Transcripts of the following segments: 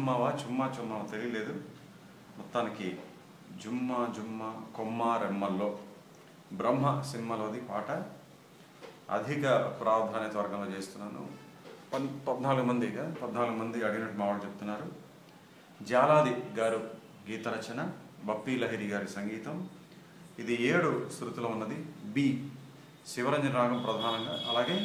జుమ్మావా చుమ్మా చుమ్మావా తెలియలేదు. మొత్తానికి జుమ్మా జుమ్మా కొమ్మ రెమ్మల్లో బ్రహ్మ సినిమాలోది పాట అధిక ప్రాధాన్యత వర్గంలో చేస్తున్నాను. 14 మంది అడిగినట్టు మా వాళ్ళు చెప్తున్నారు. జాలాది గారు గీత రచన, బప్పీ లహిరి గారి సంగీతం. ఇది 7 శృతిలో ఉన్నది. బి శివరంజన్ రాగం ప్రధానంగా. అలాగే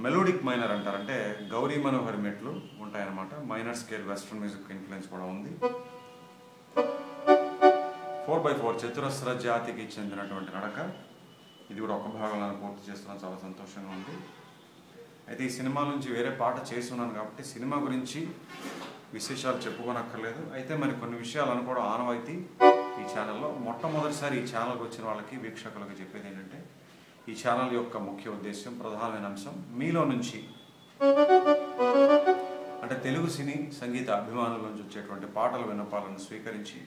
మెలోడిక్ మైనర్ అంటారంటే గౌరీ మనోహరి మెట్లు ఉంటాయన్నమాట. Minor scale western music influence కూడా ఉంది. 4/4 చతురస్ర జాతికి చెందినటువంటి నడక. ఇది కూడా ఒక భాగంలో పూర్తి చేస్తున్నాను, చాలా సంతోషంగా ఉంది. అయితే ఈ సినిమా నుంచి వేరే పాట చేస్తున్నాను కాబట్టి సినిమా గురించి విశేషాలు చెప్పుకోనక్కర్లేదు. అయితే మరి కొన్ని విషయాలు అనుకోవడం ఆనవాయితీ ఈ ఛానల్లో. మొట్టమొదటిసారి ఈ ఛానల్కి వచ్చిన వాళ్ళకి, వీక్షకులకి చెప్పేది ఏంటంటే ఈ ఛానల్ యొక్క ముఖ్య ఉద్దేశం, ప్రధానమైన అంశం మీలో నుంచి అంటే తెలుగు సినీ సంగీత అభిమానుల నుంచి వచ్చేటువంటి పాటల విన్నపాలను స్వీకరించి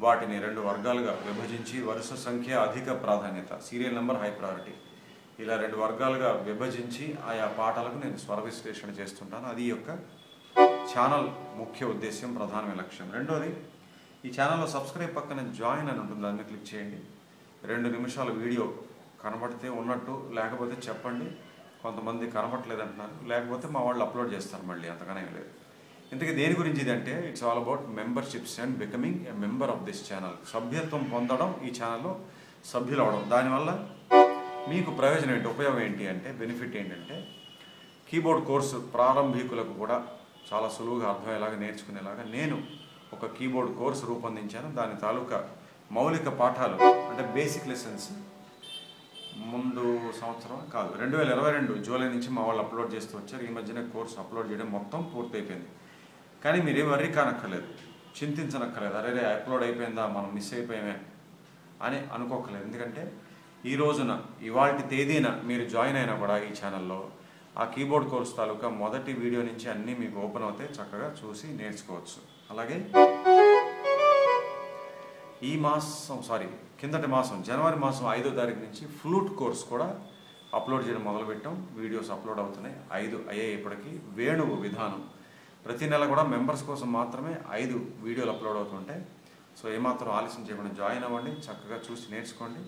వాటిని 2 వర్గాలుగా విభజించి వరుస సంఖ్య, అధిక ప్రాధాన్యత, సీరియల్ నెంబర్, హై ప్రయారిటీ, ఇలా 2 వర్గాలుగా విభజించి ఆయా పాటలకు నేను స్వర విశ్లేషణ చేస్తుంటాను. అది యొక్క ఛానల్ ముఖ్య ఉద్దేశం, ప్రధానమైన లక్ష్యం. రెండోది, ఈ ఛానల్లో సబ్స్క్రైబ్ పక్కన జాయిన్ అని ఉంటుంది, దాన్ని క్లిక్ చేయండి. 2 నిమిషాల వీడియో కనబడితే ఉన్నట్టు, లేకపోతే చెప్పండి. కొంతమంది కనబడట్లేదు అంటున్నారు, లేకపోతే మా వాళ్ళు అప్లోడ్ చేస్తారు మళ్ళీ, అంతగానే లేదు. ఇంతకీ దేని గురించి ఇది అంటే it's all about memberships and becoming a member of this channel. సభ్యత్వం పొందడం, ఈ ఛానల్లో సభ్యులు అవడం. దానివల్ల మీకు ప్రయోజనం ఏంటి, ఉపయోగం ఏంటి అంటే, బెనిఫిట్ ఏంటంటే కీబోర్డ్ కోర్సు ప్రారంభికులకు కూడా చాలా సులువుగా అర్థమయ్యేలాగా, నేర్చుకునేలాగా నేను ఒక కీబోర్డ్ కోర్సు రూపొందించాను. దాని తాలూకా మౌలిక పాఠాలు అంటే బేసిక్ లెసన్స్ ముందు సంవత్సరం కాదు 2022 జూలై నుంచి మా వాళ్ళు అప్లోడ్ చేస్తూ వచ్చారు. ఈ మధ్యన కోర్సు అప్లోడ్ చేయడం మొత్తం పూర్తయిపోయింది. కానీ మీరేం వర్రీ కానక్కర్లేదు, చింతించనక్కర్లేదు. అరే అప్లోడ్ అయిపోయిందా, మనం మిస్ అయిపోయామే అని అనుకోకలేదు. ఎందుకంటే ఈ రోజున, ఇవాల్టి తేదీన మీరు జాయిన్ అయినా కూడా ఈ ఛానల్లో ఆ కీబోర్డ్ కోర్స్ తాలూకా మొదటి వీడియో నుంచి అన్నీ మీకు ఓపెన్ అవుతాయి, చక్కగా చూసి నేర్చుకోవచ్చు. అలాగే ఈ మాసం కిందటి మాసం జనవరి మాసం 5వ తారీఖు నుంచి ఫ్లూట్ కోర్స్ కూడా అప్లోడ్ చేయడం మొదలుపెట్టాం. వీడియోస్ అప్లోడ్ అవుతున్నాయి. 5 అయ్యాయి ఇప్పటికీ. వేణువు విధానం ప్రతి నెల కూడా మెంబర్స్ కోసం మాత్రమే 5 వీడియోలు అప్లోడ్ అవుతుంటాయి. సో ఏమాత్రం ఆలస్యం చేయకుండా జాయిన్ అవ్వండి, చక్కగా చూసి నేర్చుకోండి.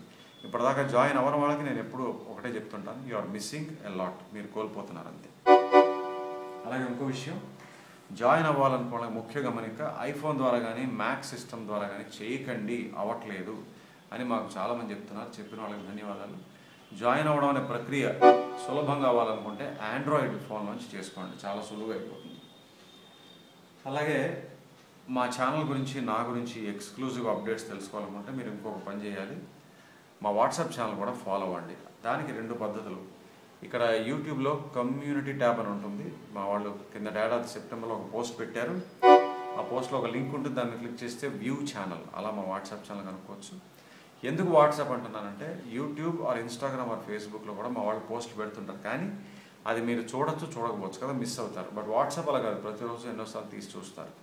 ఇప్పటిదాకా జాయిన్ అవ్వని వాళ్ళకి నేను ఎప్పుడూ ఒకటే చెప్తుంటాను, you are missing a lot, మీరు కోల్పోతున్నారు అంతే. అలాగే ఇంకో విషయం, జాయిన్ అవ్వాలనుకోవడం ముఖ్య గమనిక, ఐఫోన్ ద్వారా కానీ మ్యాక్ సిస్టమ్ ద్వారా కానీ చేయకండి, అవ్వట్లేదు అని మాకు చాలామంది చెప్తున్నారు. చెప్పిన వాళ్ళకి ధన్యవాదాలు. జాయిన్ అవ్వడం అనే ప్రక్రియ సులభంగా అవ్వాలనుకుంటే ఆండ్రాయిడ్ ఫోన్ నుంచి చేసుకోండి, చాలా సులువుగా అయిపోతుంది. అలాగే మా ఛానల్ గురించి, నా గురించి ఎక్స్క్లూజివ్ అప్డేట్స్ తెలుసుకోవాలనుకుంటే మీరు ఇంకొక పని చేయాలి, మా వాట్సాప్ ఛానల్ కూడా ఫాలో అవ్వండి. దానికి 2 పద్ధతులు. ఇక్కడ యూట్యూబ్లో కమ్యూనిటీ ట్యాబ్ అని ఉంటుంది. మా వాళ్ళు కింద ఏడాది సెప్టెంబర్లో ఒక పోస్ట్ పెట్టారు. ఆ పోస్ట్లో ఒక లింక్ ఉంటుంది, దాన్ని క్లిక్ చేస్తే వ్యూ ఛానల్, అలా మా వాట్సాప్ ఛానల్ కనుక్కోవచ్చు. ఎందుకు వాట్సాప్ అంటున్నానంటే యూట్యూబ్ ఆర్ ఇన్స్టాగ్రామ్ ఆర్ ఫేస్బుక్లో కూడా మా వాళ్ళు పోస్టులు పెడుతుంటారు, కానీ అది మీరు చూడొచ్చు, చూడకపోవచ్చు కదా, మిస్ అవుతారు. బట్ వాట్సాప్ అలా కాదు, ప్రతిరోజు ఎన్నోసార్లు తీసి చూస్తారు.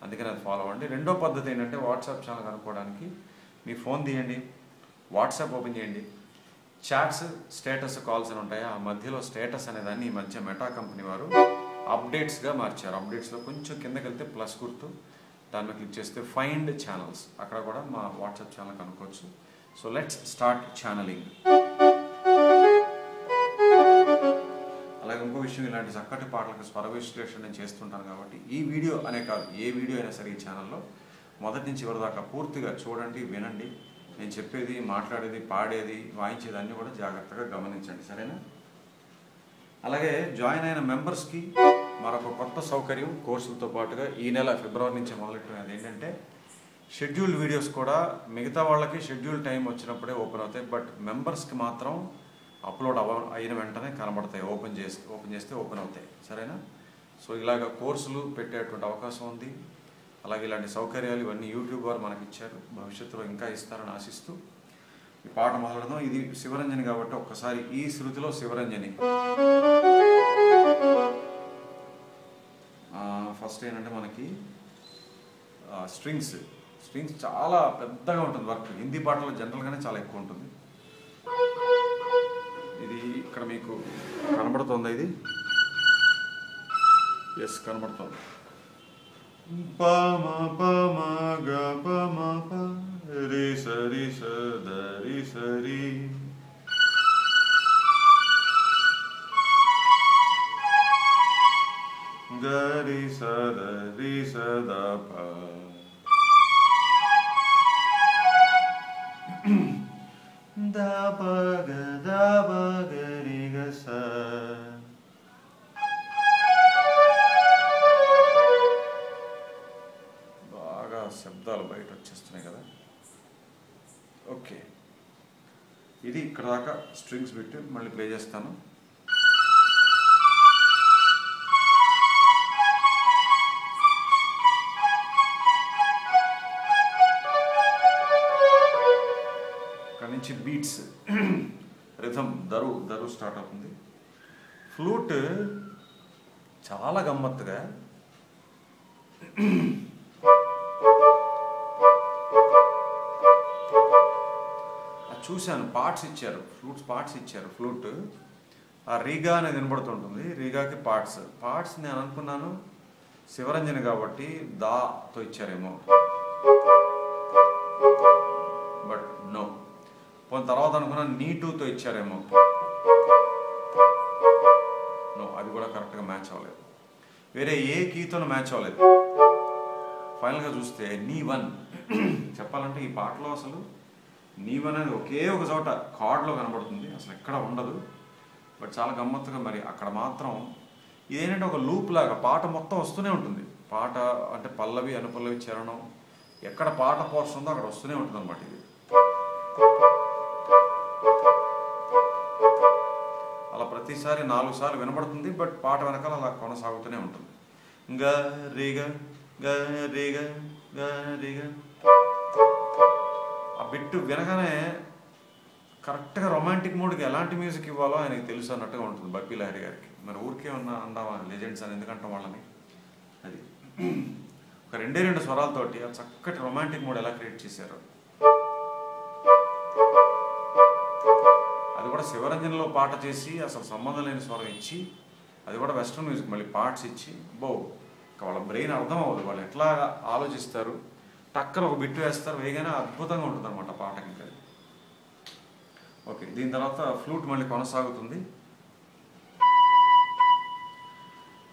అందుకని అది ఫాలో అవ్వండి. రెండో పద్ధతి ఏంటంటే వాట్సాప్ ఛానల్ కనుక్కోవడానికి మీ ఫోన్ తీయండి, వాట్సాప్ ఓపెన్ చేయండి, చాట్స్, స్టేటస్, కాల్స్ అని ఉంటాయి. ఆ మధ్యలో స్టేటస్ అనేదాన్ని ఈ మధ్య మెటా కంపెనీ వారు అప్డేట్స్గా మార్చారు. అప్డేట్స్లో కొంచెం కిందకి వెళ్తే ప్లస్ గుర్తు, దాని మీద క్లిక్ చేస్తే ఫైండ్ ఛానల్స్, అక్కడ కూడా మా వాట్సాప్ ఛానల్ కనుక్కోవచ్చు. So let's start channelling. అలాగే ఇంకో విషయం, ఇలాంటి చక్కటి పాటలకు స్వర విశ్లేషణ నేను చేస్తుంటాను కాబట్టి ఈ వీడియో అనే కాదు, ఏ వీడియో అయినా సరే ఈ ఛానల్లో మొదటి నుంచి చివరి దాకా పూర్తిగా చూడండి, వినండి. నేను చెప్పేది, మాట్లాడేది, పాడేది, వాయించేది అన్నీ కూడా జాగ్రత్తగా గమనించండి, సరేనా? అలాగే జాయిన్ అయిన మెంబర్స్కి మరొక కొత్త సౌకర్యం కోర్సులతో పాటుగా ఈ నెల ఫిబ్రవరి నుంచి మొదలెట్టినది ఏంటంటే షెడ్యూల్డ్ వీడియోస్ కూడా మిగతా వాళ్ళకి షెడ్యూల్ టైం వచ్చినప్పుడే ఓపెన్ అవుతాయి, బట్ మెంబర్స్కి మాత్రం అప్లోడ్ అయిన వెంటనే కనబడతాయి, ఓపెన్ చేస్తే ఓపెన్ అవుతాయి, సరేనా? సో ఇలాగ కోర్సులు పెట్టేటువంటి అవకాశం ఉంది. అలాగే ఇలాంటి సౌకర్యాలు ఇవన్నీ యూట్యూబ్ వారు మనకి ఇచ్చారు, భవిష్యత్తులో ఇంకా ఇస్తారని ఆశిస్తూ ఈ పాట మొదలెడదాం. ఇది శివరంజని కాబట్టి ఒక్కసారి ఈ శృతిలో శివరంజని. ఫస్ట్ ఏంటంటే మనకి స్ట్రింగ్స్ చాలా పెద్దగా ఉంటుంది వర్క్. హిందీ పాటలో జనరల్గానే చాలా ఎక్కువ ఉంటుంది. ఇది ఇక్కడ మీకు కనబడుతుంది, ఇది ఎస్ కనబడుతుంది. పమ పమ గ పమ ప రి సరి స ద రి సరి గ రి స ద రి స ద ప ద ప గ ద ప గ రి గ స. శబ్దాలు బయట వచ్చేస్తున్నాయి కదా. ఓకే, ఇది ఇక్కడ దాకా స్ట్రింగ్స్ పెట్టి మళ్ళీ ప్లే చేస్తాను. ఇక్కడ నుంచి బీట్స్ రిథం దరు స్టార్ట్ అవుతుంది. ఫ్లూట్ చాలా గమ్మత్తుగా చూశాను. పార్ట్స్ ఇచ్చారు, పార్ట్స్ ఇచ్చారు. ఫ్లూట్ ఆ రీగా అనేది వినబడుతుంటుంది. రీగాకి పార్ట్స్ నేను అనుకున్నాను శివరంజని కాబట్టి దాతో ఇచ్చారేమో, బట్ నో. పోయిన తర్వాత అనుకున్నాను నీటుతో ఇచ్చారేమో, నో, అది కూడా కరెక్ట్గా మ్యాచ్ అవ్వలేదు. వేరే ఏ కీతోనూ మ్యాచ్ అవ్వలేదు. ఫైనల్గా చూస్తే నీ1. చెప్పాలంటే ఈ పాటలో అసలు నీ1 అనేది ఒకే ఒక చోట కార్డ్లో కనబడుతుంది, అసలు ఎక్కడ ఉండదు. బట్ చాలా గమ్మత్తుగా మరి అక్కడ మాత్రం ఇదేంటంటే ఒక లూప్ లాగా పాట మొత్తం వస్తూనే ఉంటుంది. పాట అంటే పల్లవి అనుపల్లవి చరణం ఎక్కడ పాట పోర్షన్ ఉందో అక్కడ వస్తూనే ఉంటుంది అనమాట. ఇది అలా ప్రతిసారి 4 సార్లు వినబడుతుంది, బట్ పాట వెనకాల అలా కొనసాగుతూనే ఉంటుంది. గ రిగ గ రిగ గ రిగ. ఆ బిట్టు వినగానే కరెక్ట్గా రొమాంటిక్ మూడ్కి ఎలాంటి మ్యూజిక్ ఇవ్వాలో ఆయనకి తెలుసు అన్నట్టుగా ఉంటుంది బప్పీ లహరి గారికి. మరి ఊరికే అందామా లెజెండ్స్ అని ఎందుకంటాం వాళ్ళని. అది ఒక 2 స్వరాలతోటి ఆ చక్కటి రొమాంటిక్ మూడ్ ఎలా క్రియేట్ చేశారు. అది కూడా శివరంజన్లో పాట చేసి అసలు సంబంధం లేని స్వరం ఇచ్చి, అది కూడా వెస్ట్రన్ మ్యూజిక్ మళ్ళీ పార్ట్స్ ఇచ్చి, వాళ్ళ బ్రెయిన్ అర్థం అవ్వదు, వాళ్ళు ఎట్లా ఆలోచిస్తారు. టక్కన ఒక బిట్టు వేస్తారు, వేయగానే అద్భుతంగా ఉంటుంది అనమాట పాటకి. ఇంకా ఓకే, దీని తర్వాత ఫ్లూట్ మళ్ళీ కొనసాగుతుంది.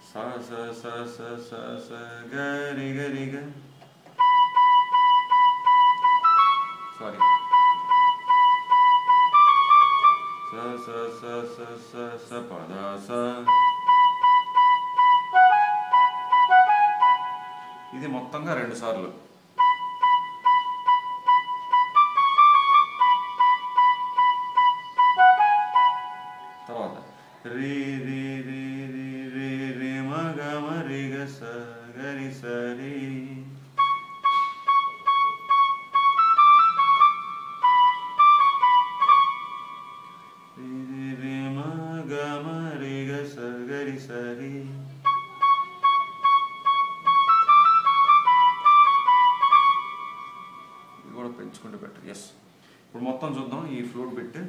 స స స స స స గ రి గ రి గ. సారీ, స స స స స స ప ద స. ఇది మొత్తంగా 2 సార్లు. తర్వాత రి రి రి రి రి రి మ గ మ రి గ స గ రి స రి. రి రి రి మ గ మ రి గ స గ రి స రి. ఇది కూడా పెంచుకుంటే బెటర్. ఎస్, ఇప్పుడు మొత్తం చూద్దాం ఈ ఫ్లూట్ బిట్.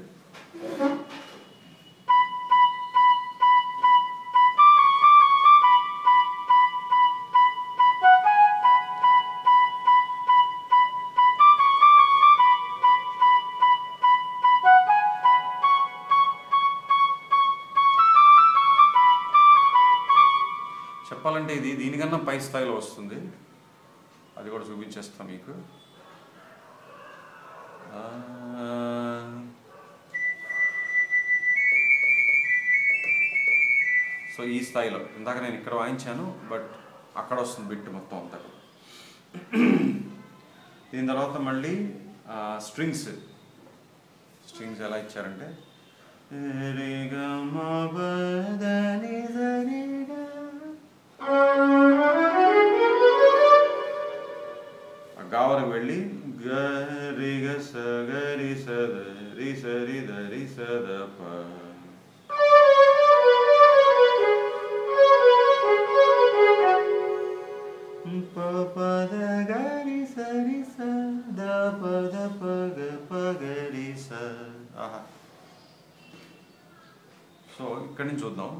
చెప్పాలంటే ఇది దీనికన్నా పై స్థాయిలో వస్తుంది, అది కూడా చూపించేస్తాను మీకు. సో ఈ స్థాయిలో ఇందాక నేను ఇక్కడ వాయించాను, బట్ అక్కడ వస్తుంది బిట్ మొత్తం అంతా. దీని తర్వాత మళ్ళీ స్ట్రింగ్స్ ఎలా ఇచ్చారంటే గావరికి వెళ్ళి గ రి గ స గ రి స ద రి స రి ద రి స ద ప. ప ప ద గ రి స ద ప ద ప గ ప గ రి స. ఆహా, సో ఇక్కడి నుంచి చూద్దాం.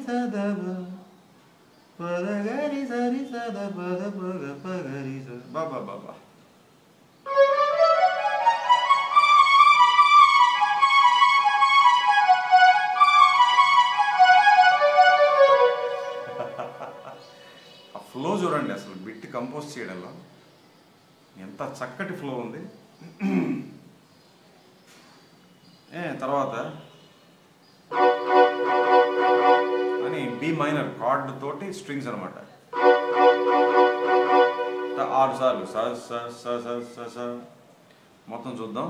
సదబ పదగరి సరి సద పద పగ పగరి స బాబా బాబా. ఆ ఫ్లో చూడండి, అసలు బిట్ కంపోజ్ చేయడంలో ఎంత చక్కటి ఫ్లో ఉంది. తర్వాత అని బి మైనర్ కార్డ్ తోటి స్ట్రింగ్స్ అనమాట. 6 సార్లు స స స స స స. మొత్తం చూద్దాం.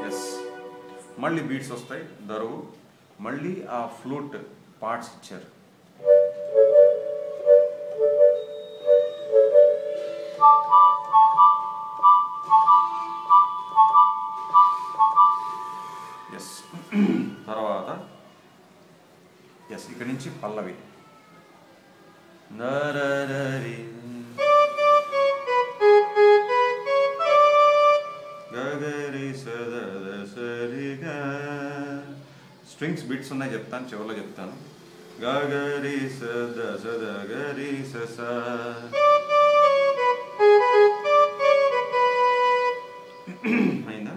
ఎస్, మళ్ళీ బీట్స్ వస్తాయి, దరువు, మళ్ళీ ఆ ఫ్లూట్ పార్ట్స్ ఇచ్చారు. ఎస్, తర్వాత ఎస్ ఇక్కడి నుంచి పల్లవి. నరరరి గగరి సదద సరిగా. స్ట్రింగ్స్ బిట్స్ ఉన్నాయి, చెప్తాను, చివరిలో చెప్తాను. గగరి సద సద గరి స. అయిందా?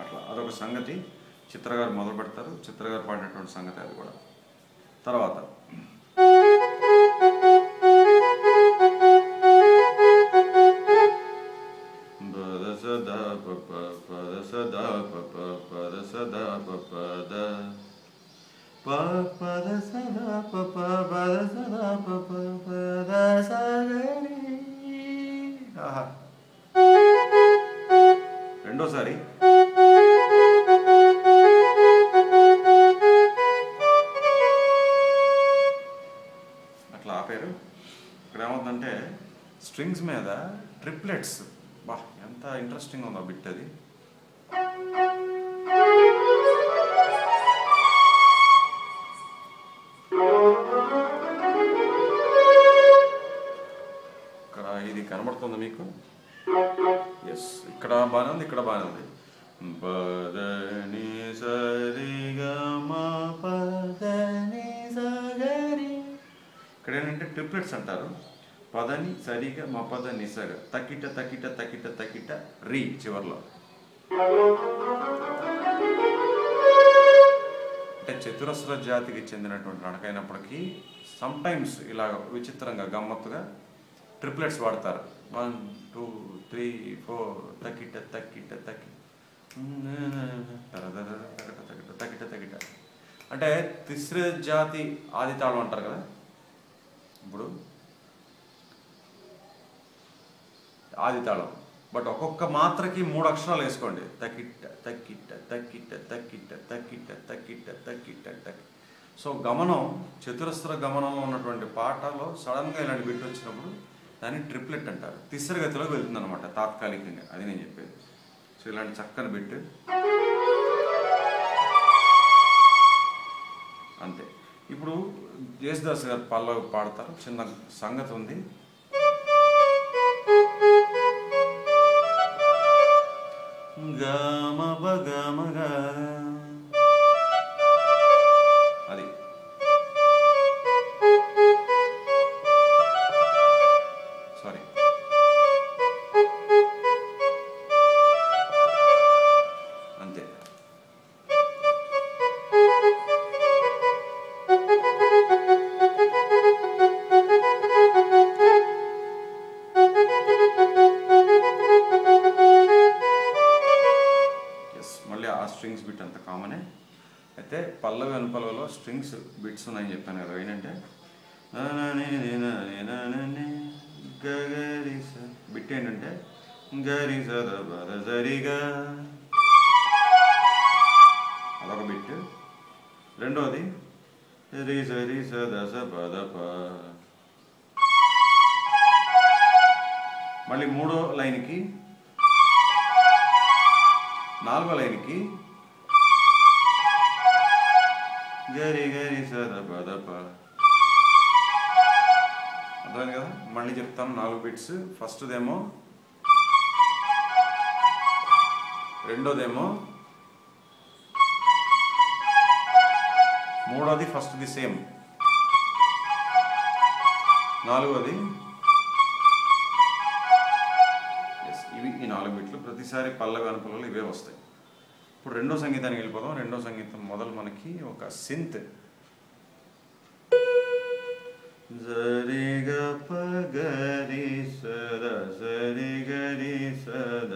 అట్లా అదొక సంగతి. చిత్ర గారు మొదలు పెడతారు, చిత్ర గారు పాడినటువంటి సంగతి అది కూడా. తర్వాత పద సదా పప పద సదా పప పద సదా పపద పద సదా పప పద సదా పప పద సగరి. రెండోసారి అట్లా ఆపారు. ఇక్కడ ఏమవుతుందంటే స్ట్రింగ్స్ మీద ట్రిప్లెట్స్. బా, ఎంత ఇంట్రెస్టింగ్ ఉందో బిట్ అది. ఇక్కడ ఇది కనబడుతుంది మీకు. ఎస్, ఇక్కడ బాగానే ఉంది, ఇక్కడ బాగానే ఉంది. పదని సరిగా మా పదని సగరి. ఇక్కడ ఏంటంటే ట్రిప్లెట్స్ అంటారు. పదని సరిగా మా పద నిసగ తకిట తకిట తకిట తకిట రీ చివర్లో. అంటే చతురస్ర జాతికి చెందినటువంటి నడకైనప్పటికీ సమ్టైమ్స్ ఇలా విచిత్రంగా గమ్మత్తుగా ట్రిప్లెట్స్ వాడతారు. 1 2 3 4 తకిట తకిట తకి తకిట తకిట. అంటే తిస్ర జాతి ఆది తాళం అంటారు కదా. ఇప్పుడు ఆది తాళం, బట్ ఒక్కొక్క మాత్రకి 3 అక్షరాలు వేసుకోండి. తకిట తకిట తకిట తకిట తకిట తకిట తకిట తకి. సో గమనం, చతురస్ర గమనంలో ఉన్నటువంటి పాటలో సడన్గా ఇలాంటి బిట్ వచ్చినప్పుడు దాన్ని ట్రిప్లెట్ అంటారు. తిస్ర గతిలోకి వెళ్తుంది అనమాట తాత్కాలికంగా. అది నేను చెప్పేది. సో ఇలాంటి చక్కని బిట్ అంతే. ఇప్పుడు యేసుదాస్ గారు పల్లవి పాడతారు. చిన్న సంగతి ఉంది. గమ గమగా అది. సారీ, అంతే. మళ్ళీ ఆ స్ట్రింగ్స్ బిట్ అంత కామనే. అయితే పల్లవి అనుపల్లవిలో స్ట్రింగ్స్ బిట్స్ ఉన్నాయని చెప్పాను కదా. ఏంటంటే బిట్ ఏంటంటే గరి సరిగా రెండోది రి సరి స ద స ప ద ప. మళ్ళీ మూడో లైన్కి, నాలుగో లైన్కి గరి గరి స ద ప ద ప. అర్థమైంది కదా? మళ్ళీ చెప్తాను 4 బిట్స్. ఫస్ట్దేమో, రెండోదేమో, మూడోది ఫస్ట్ది సేమ్, నాలుగోది ఇవి. ఈ 4 బిట్లు ప్రతిసారి పల్లవి అనుపల్లలు ఇవే వస్తాయి. ఇప్పుడు రెండో సంగీతానికి వెళ్ళిపోదాం. రెండో సంగీతం మొదలు మనకి ఒక సింత్. జరి గ ప గరి సద సరి గరి సద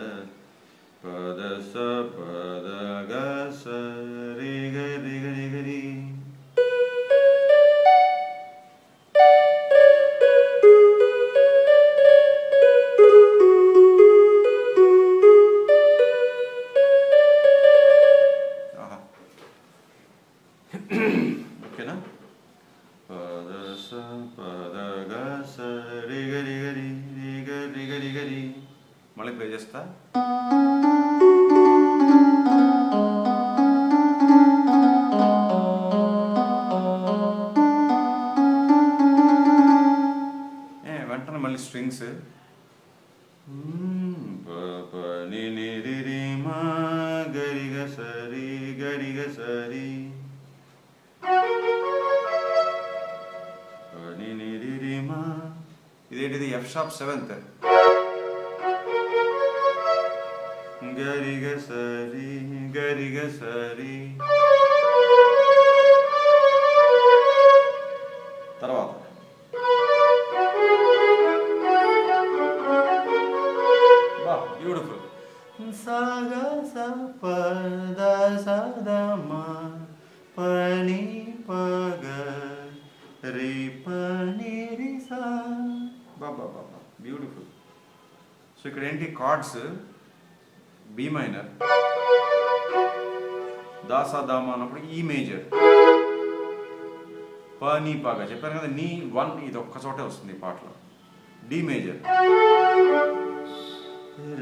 పద స పద గ సరి గరి గరి గరి. ఓకేనా? పద స పద గ సరి గరి గరి రి గరి గరి గరి. మళ్ళీ ప్లే చేస్తా. వెంటనే మళ్ళీ స్ట్రింగ్స్. ప ని ని రి రి మా గరి గ సరి గరి గ సరి. ఇదేంటిది? F sharp 7th. గరి గ సరి గరి గ సరి. తర్వాత బ్యూటిఫుల్. సగ స ప ద స ద మ ప ని ప గ రి ప ని రి స. బాబా బాబా బ్యూటిఫుల్. సో ఇక్కడ ఏంటి? కార్డ్స్ బి మైనర్, దాసా దామా అన్నప్పుడు ఈ మేజర్, ప నీ పాగా చెప్పాను కదా. నీ 1 ఇది ఒక్క చోటే వస్తుంది ఈ పాటలో. డి మేజర్,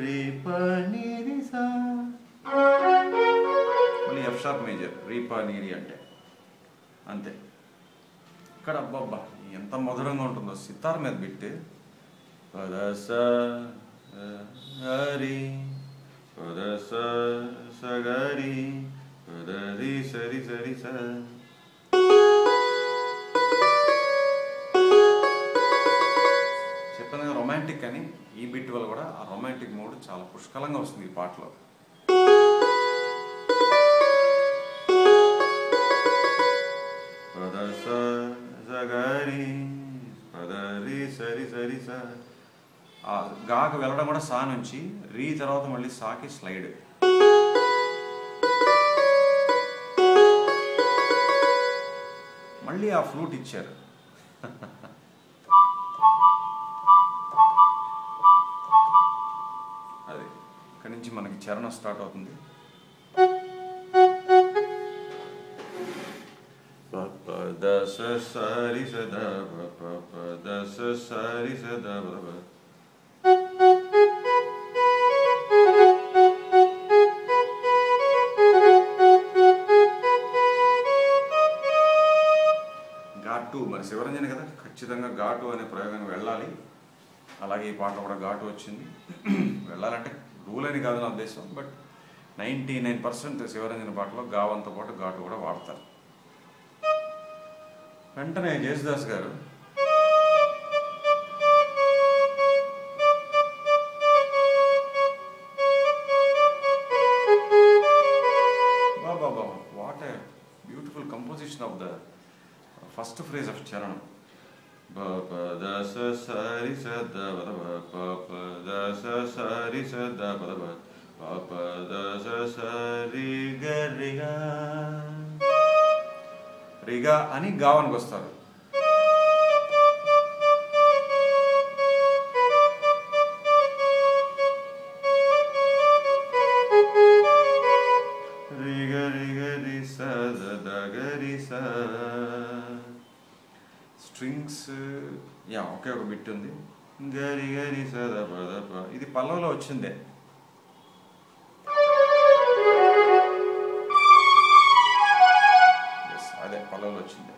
రి ప ని రి సా, మళ్ళీ ఎఫ్ షార్ప్ మేజర్, రి ప ని రి అంటే అంతే. ఇక్కడ అబ్బబ్బా ఎంత మధురంగా ఉంటుందో సితార్ మీద బిట్. పద స హరి పద స సగరి పద రి సరి సరి స. చెప్పాను కదా రొమాంటిక్ అని. ఈ బిట్ వల్ల కూడా ఆ రొమాంటిక్ మూడ్ చాలా పుష్కలంగా వస్తుంది ఈ పాటలో. పద స సగరి పద రి సరి సరి స. ఆ గాకు వెళ్ళడం కూడా సా నుంచి రీ తర్వాత మళ్ళీ సాకి స్లైడ్. మళ్ళీ ఆ ఫ్లూట్ ఇచ్చారు. అది ఇక్కడి నుంచి మనకి చరణం స్టార్ట్ అవుతుంది. పద స సరి స ద ప పద స సరి స ద ప. ఘాటు మరి శివరంజని కదా, ఖచ్చితంగా ఘాటు అనే ప్రయోగానికి వెళ్ళాలి. అలాగే ఈ పాటలో కూడా ఘాటు వచ్చింది. వెళ్ళాలంటే రూల్ అని కాదు నా ఉద్దేశం, బట్ 99% శివరంజని పాటలో గావంతో పాటు ఘాటు కూడా వాడతారు. వెంటనే జేసుదాస్ గారు బాబా what a beautiful composition of the first phrase of charanam. పద స సరి స ద పద స సరి స ద పద స సరి గ రి గ రిగా అని గావానికి వస్తారు. రిగ రిగ రి స ద గ రి స స్ట్రింగ్స్ ఒకే ఒక బిట్ ఉంది. గరి గరి సద పద ప ఇది పల్లవిలో వచ్చిందే. అదే పల్లవిలో వచ్చిందే.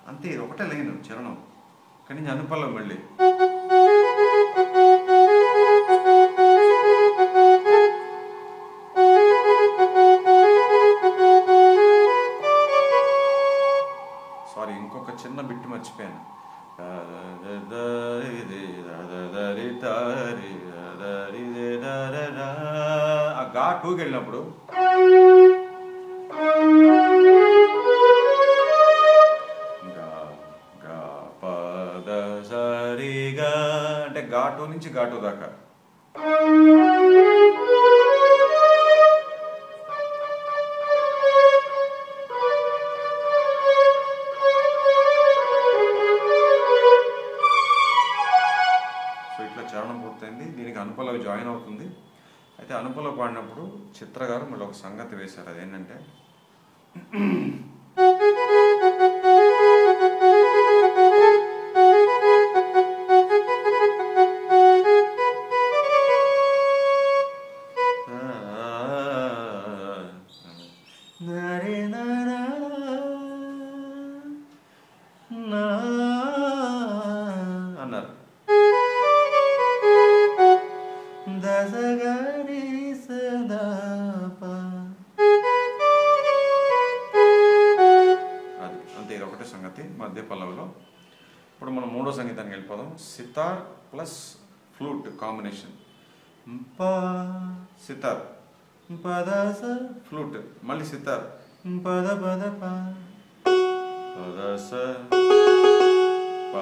అంతే, ఇది ఒకటే లైన్ చరణం, కానీ నేను అనుపల్లవి మళ్ళీ. సారీ, ఇంకొక చిన్న బిట్ మర్చిపోయాను. ఆ గా టూకి వెళ్ళినప్పుడు అంటే ఘాటు నుంచి ఘాటు దాకా. సో ఇట్లా చరణం పూర్తయింది. దీనికి అనుపల్లవి జాయిన్ అవుతుంది. అయితే అనుపల్లవి పాడినప్పుడు చిత్ర గారు మళ్ళీ ఒక సంగతి వేశారు. అదేంటంటే అన్నారు. అది అంతే, ఇది ఒకటే సంగతి మధ్య పల్లవిలో. ఇప్పుడు మనం మూడో సంగీతానికి వెళ్ళిపోదాం. Sitar plus flute combination. Sitar పద స ఫ్లూట్, మళ్ళీ సితార్ పద పద ప పద స ప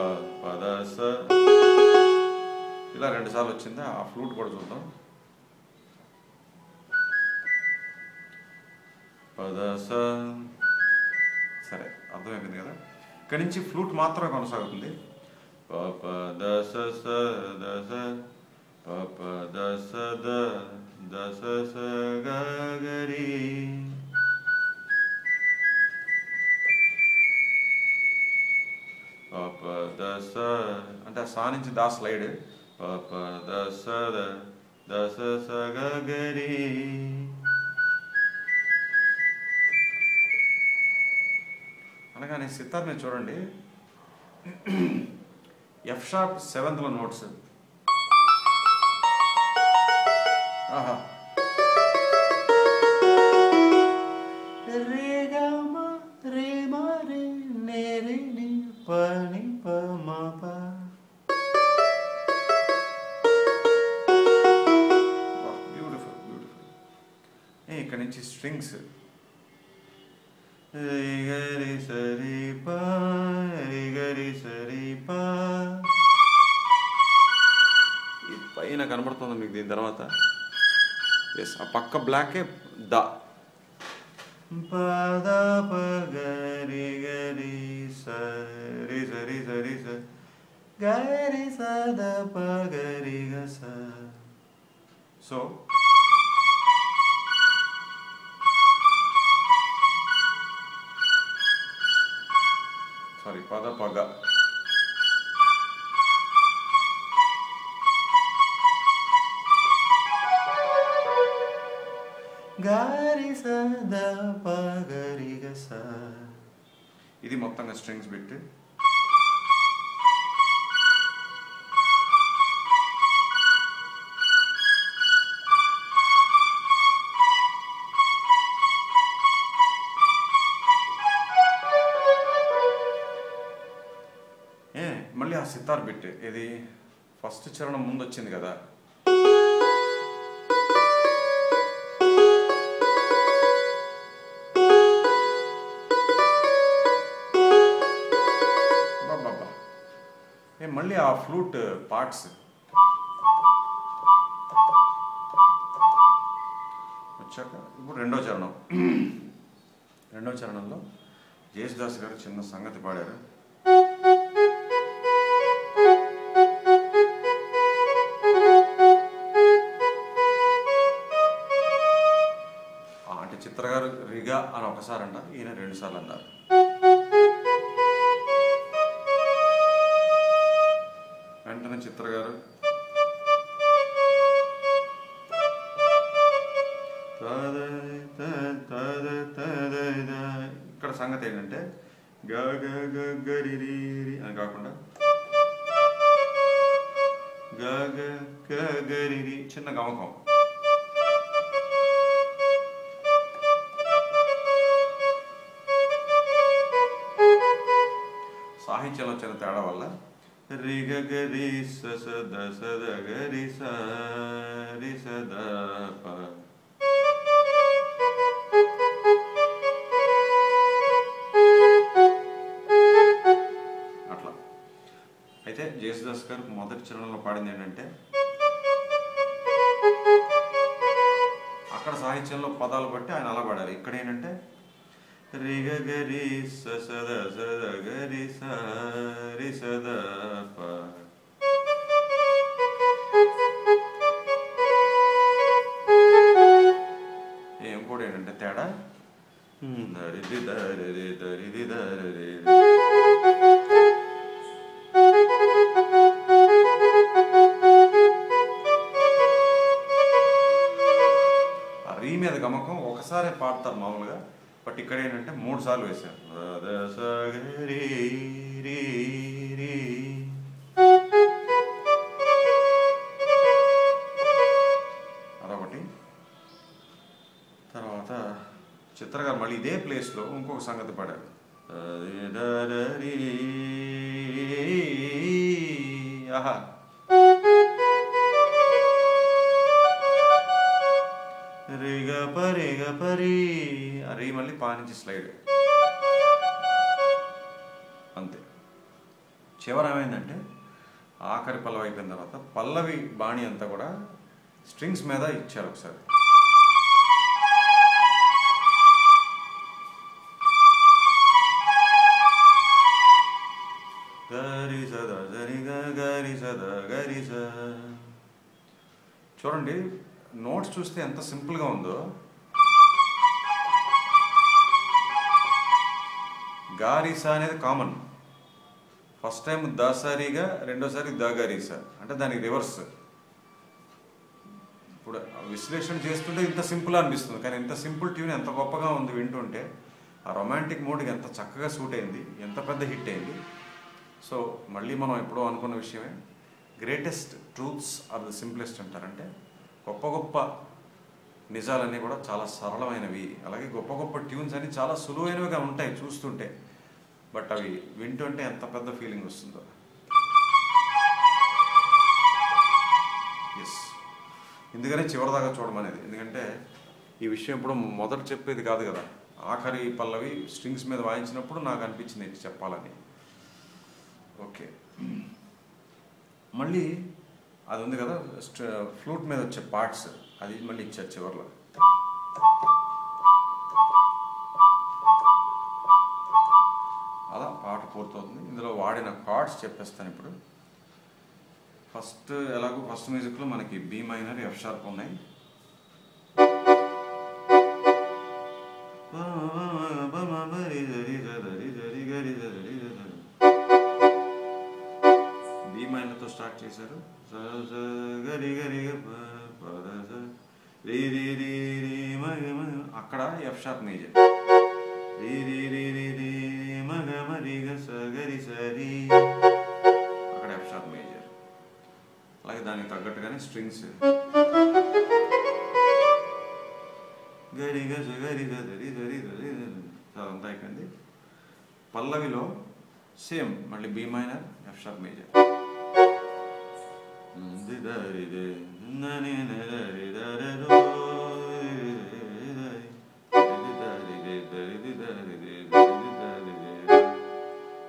పద స, ఇలా 2 సార్లు వచ్చిందా. ఆ ఫ్లూట్ కూడా చూద్దాం. పద స, సరే అర్థమైపోయింది కదా. ఇక్కడి నుంచి ఫ్లూట్ మాత్రమే కొనసాగుతుంది. ప ప ద స స ద స ప ప ద స ద ద స స గ గ రి. ప ప ద స అంటే ఆ సా నుంచి దా స్లైడ్. ప ప ద స ద ద స స గ గ రి. అనగానే సితార్ మీద చూడండి, ఎఫ్ షార్ప్ 7th నోట్స్. ఆహా, రే గ మ రే మ రే నే రే ని ప ని ప మ ప. Beautiful beautiful. ఇక్కడ నుంచి స్ట్రింగ్స్ గరి సరి ప గరి సరి ప. ఈ పైన కనబడుతుంది మీకు దీని తర్వాత. ఎస్, ఆ పక్క బ్లాకే ద. పద ప గరి గరి సరి సరి సరి స గరి స ద ప గరి గ స. సో సారీ, పద పగ. గారి స ద ప గరి గ స. ఇది మొత్తంగా స్ట్రింగ్స్ బిట్. మళ్ళీ ఆ సితార్ బిట్, ఇది ఫస్ట్ చరణం ముందు వచ్చింది కదా. బాబా, మళ్ళీ ఆ ఫ్లూట్ పార్ట్స్ ఇప్పుడు రెండో చరణంలో యేసుదాస్ గారు చిన్న సంగతి పాడారు. అంటే చిత్ర గారు రిగా అని ఒకసారి అన్నారు, ఈయన 2 సార్లు అన్నారు. వెంటనే చిత్ర గారు ఇక్కడ సంగతి ఏంటంటే గ గ గ గరి రి అని కాకుండా గ గ గ గరి రి చిన్న గమకం. సాహిత్యంలో చిన్న తేడా వల్ల రి గ గ రి స స ద స ద గ రి స రి స ద ప అట్లా. అయితే యేసుదాస్ గారు మొదటి చరణంలో పాడింది ఏంటంటే అక్కడ సాహిత్యంలో పదాలు బట్టి ఆయన అలా పాడారు. ఇక్కడ ఏంటంటే రి గ గ రి స స ద స ద గ రి స రి స ద ప. ఇంకోటి ఏంటంటే తేడా దరిది దరిది దరిది దరిది రీ మీద గమకం ఒకసారి పాడతారు మామూలుగా, బట్ ఇక్కడ ఏంటంటే 3 సార్లు వేశారు. అదొకటి. తర్వాత చిత్ర గారు మళ్ళీ ఇదే ప్లేస్లో ఇంకొక సంగతి పాడారు. ఆహా రిగ పరిగ పరి అరే మళ్ళీ పా నుంచి స్లైడ్ అంతే. చివర ఏమైందంటే ఆఖరి పల్లవి అయిపోయిన తర్వాత పల్లవి బాణి అంతా కూడా స్ట్రింగ్స్ మీద ఇచ్చారు ఒకసారి. గరి సద గరి గరి సద గరి స. చూడండి నోట్స్ చూస్తే ఎంత సింపుల్గా ఉందో. గారీసా అనేది కామన్. ఫస్ట్ టైం దాసారిగా, రెండోసారి దాగారీసా అంటే దానికి రివర్స్. ఇప్పుడు విశ్లేషణ చేస్తుంటే ఇంత సింపుల్ అనిపిస్తుంది, కానీ ఇంత సింపుల్ ట్యూన్ ఎంత గొప్పగా ఉంది వింటుంటే. ఆ రొమాంటిక్ మూడ్కి ఎంత చక్కగా సూట్ అయింది, ఎంత పెద్ద హిట్ అయింది. సో మళ్ళీ మనం ఎప్పుడో అనుకున్న విషయమే, greatest truths are the simplest అంటారంటే గొప్ప గొప్ప నిజాలన్నీ కూడా చాలా సరళమైనవి, అలాగే గొప్ప గొప్ప ట్యూన్స్ అన్ని చాలా సులువైనవిగా ఉంటాయి చూస్తుంటే, బట్ అవి వింటుంటే ఎంత పెద్ద ఫీలింగ్ వస్తుందో. ఎస్, ఎందుకనే చివరిదాకా చూడమనేది. ఎందుకంటే ఈ విషయం ఇప్పుడు మొదట చెప్పేది కాదు కదా, ఆఖరి పల్లవి స్ట్రింగ్స్ మీద వాయించినప్పుడు నాకు అనిపించింది ఇది చెప్పాలని. ఓకే, మళ్ళీ అది ఉంది కదా ఫ్లూట్ మీద వచ్చే పార్ట్స్, అది మళ్ళీ ఇచ్చారు చివరిలో. అలా పాట పూర్తవుతుంది. ఇందులో వాడిన కార్డ్స్ చెప్పేస్తాను ఇప్పుడు. ఫస్ట్ ఎలాగో ఫస్ట్ మ్యూజిక్లో మనకి బి మైనర్, ఎఫ్ షార్ప్ ఉన్నాయి. బి మైనర్తో స్టార్ట్ చేశారు. అక్కడ ఎఫ్ షార్ప్ మేజర్, అక్కడ ఎఫ్ షార్ప్ మేజర్. అలాగే దానికి తగ్గట్టుగానే స్ట్రింగ్స్ గరి గజ గరి గరి గరి గరి అదంతా అయిపోయింది. పల్లవిలో సేమ్ మళ్ళీ B minor, F sharp major.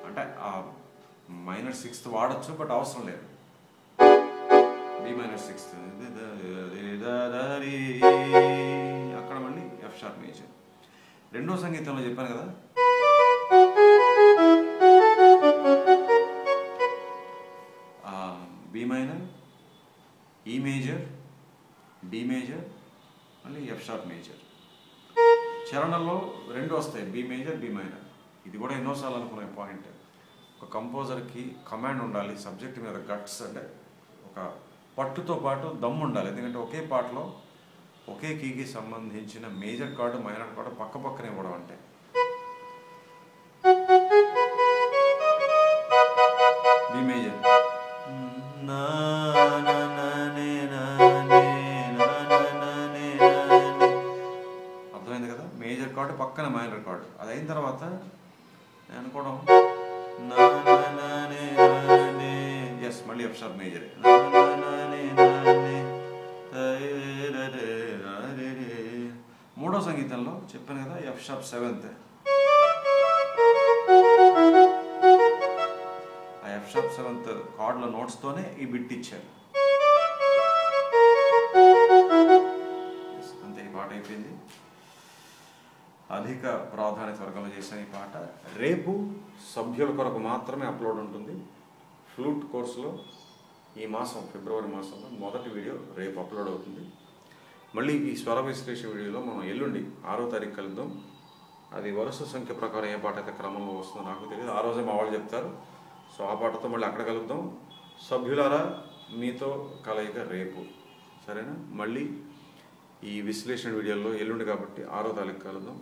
అంటే ఆ మైనర్ సిక్స్త్ వాడచ్చు, బట్ అవసరం లేదు. బి మైనర్ సిక్స్త్, అక్కడ మళ్ళీ ఎఫ్ షార్ప్ మేజర్. రెండో సంగీతంలో చెప్పాను కదా, బి మైనర్, ఈ మేజర్, డి మేజర్, మళ్ళీ ఎఫ్ షార్ప్ మేజర్. చరణంలో రెండు వస్తాయి, బి మేజర్, బి మైనర్. ఇది కూడా ఎన్నోసార్లు అనుకునే పాయింట్. ఒక కంపోజర్కి కమాండ్ ఉండాలి, సబ్జెక్ట్ మీద గట్స్, అంటే ఒక పట్టుతో పాటు దమ్ము ఉండాలి. ఎందుకంటే ఒకే పాటలో ఒకే కీకి సంబంధించిన మేజర్ కార్డు మైనర్ కార్డు పక్క పక్కనే ఇవ్వడం అంటే. బి మేజర్ అర్థమైంది కదా, మేజర్ కార్డు పక్కన మైనర్ కార్డు. అది అయిన తర్వాత నేను అనుకోవడం ఎస్, మళ్ళీ ఎఫ్ షార్ప్ మేజర్. మూడో సంగీతంలో చెప్పాను కదా, ఎఫ్ షార్ప్ సెవెంత్. ఆ ఎఫ్ షార్ప్ సెవెంత్ కార్డుల నోట్స్తోనే ఈ బిట్ ఇచ్చారు. అంతే, ఈ పాట అయిపోయింది. అధిక ప్రాధాన్యత వర్గంలో చేసిన ఈ పాట రేపు సభ్యుల కొరకు మాత్రమే అప్లోడ్ ఉంటుంది. ఫ్లూట్ కోర్సులో ఈ మాసం ఫిబ్రవరి మాసంలో మొదటి వీడియో రేపు అప్లోడ్ అవుతుంది. మళ్ళీ ఈ స్వర విశ్లేషణ వీడియోలో మనం ఎల్లుండి 6వ తారీఖు కలుద్దాం. అది వరుస సంఖ్య ప్రకారం ఏ పాట అయితే క్రమంలో వస్తుందో నాకు తెలియదు, ఆ రోజే మా వాళ్ళు చెప్తారు. సో ఆ పాటతో మళ్ళీ అక్కడ కలుద్దాం. సభ్యులారా, మీతో కలయిక రేపు, సరేనా? మళ్ళీ ఈ విశ్లేషణ వీడియోలో ఎల్లుండి కాబట్టి 6వ తారీఖు కలుద్దాం.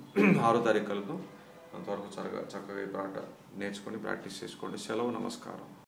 అంతవరకు చక్కగా ఈ పాట నేర్చుకొని ప్రాక్టీస్ చేసుకోండి. సెలవు, నమస్కారం.